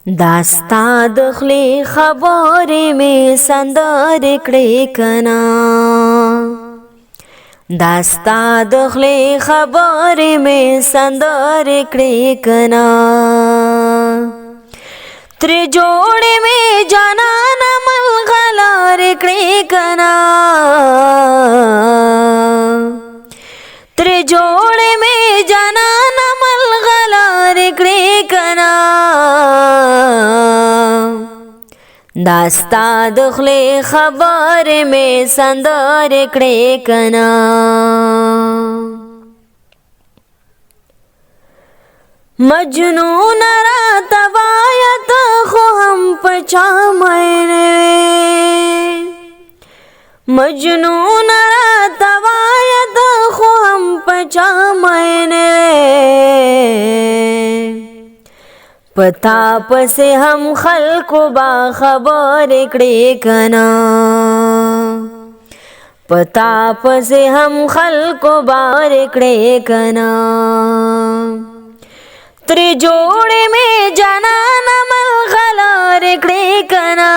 داستا دخلی خبرې می سندرې کړې کنا داستا دخلی خبرې می سندرې کړې کنا تر جوړې می جانان ملغلارې کړې کنا تر جوړې می جانان ملغلارې کړې کنا داستا دخلی خبرې می سندرې کړې کنا مجنون راته وایه ته خو هم په چا مین وې مجنون راته وایه ته خو هم په چا مین وې پتا پسې هم خلکو با خبرې کړې کنا پتا پسې هم خلکو بار کړې کنا تر جوړې می جانان ملغلارې کړې کنا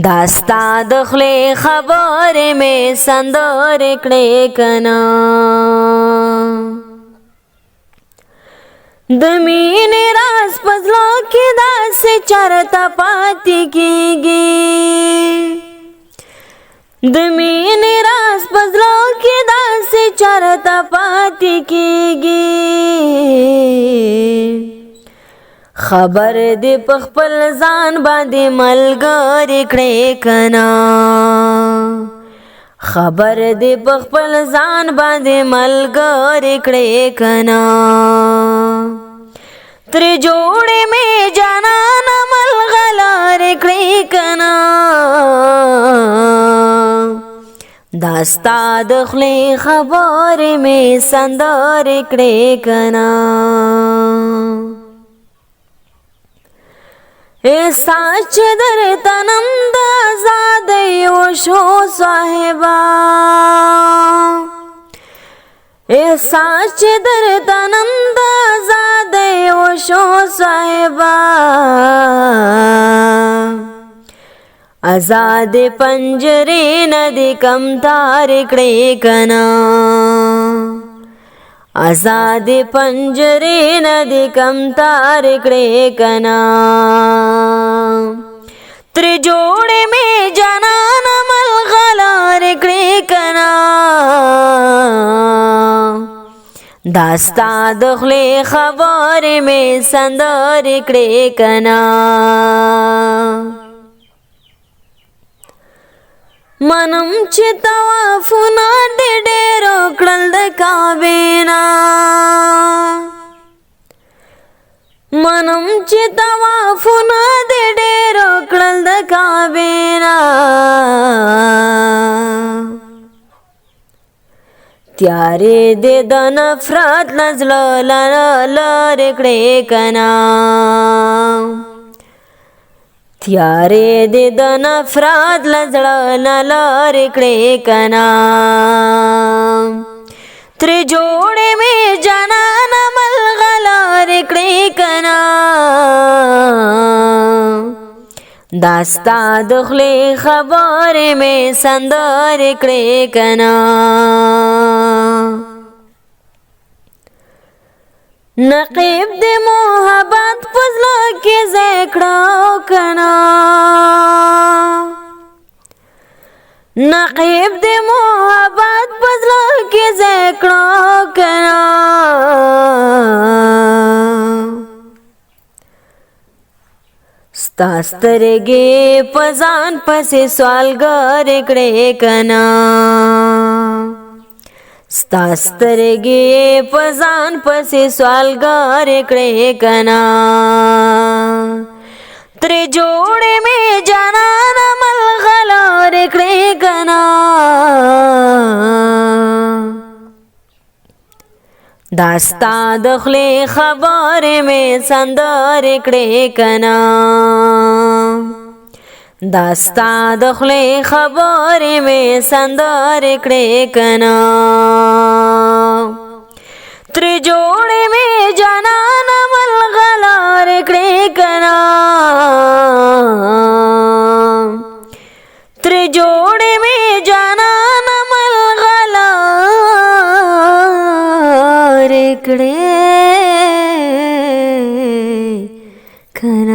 داستا دخلی خبرې می سندرې کړې کنا د مینې راز په زړه کې داسې چرته پاتې کېږي د مینې راز په زړه کې داسې چرته پاتې کېږي خبر دې په خپل ځان باندې ملګرې کړې کنا خبر دې په خپل ځان باندې ملګرې کړې کنا تر جوړې می جانان ملغلارې کړې کنا داستا دخلی خبرې می سندرې کړې کنا احساس چې درته نن د ازادۍ وشو صاحبا احساس چې درته نن د ازادۍ وشو صاحبا آزاد پنجرې نه دې کم تار کړې کنا آزاد پنجرې نه دې کم تار کړې کنا تر جوړې می جانان ملغلارې کړې کنا داستا دخلی خبرې می سندرې کړې کنا منم چې طوافونه دې ډېر کړل د کعبې نه منم چې طوافونه دې ډېر کړل د کعبې نه تیارې دې د نفرت له زړه لرې کړې کنا تیارې دې د نفرت له زړه لرې کړې کنا تر جوړې می جانان ملغلارې کړې کنا داستا دخلی خبرې می سندرې کړې کنا نقیب دې محبت په زړه کې ځای کړه کنا نقیب دې محبت په زړه کې ځای کړه کنا ستا سترګې په ځان پسې سوالګرې کړې کنا ستا سترګې په ځان پسې سوالګرې کړې کنا تر جوړې می جانان ملغلارې کړې کنا داستا دخلی خبرې می سندرې کړې کنا داستا دخلی خبرې می سندرې کړې کنا تر جوړې می جانان کړې کنا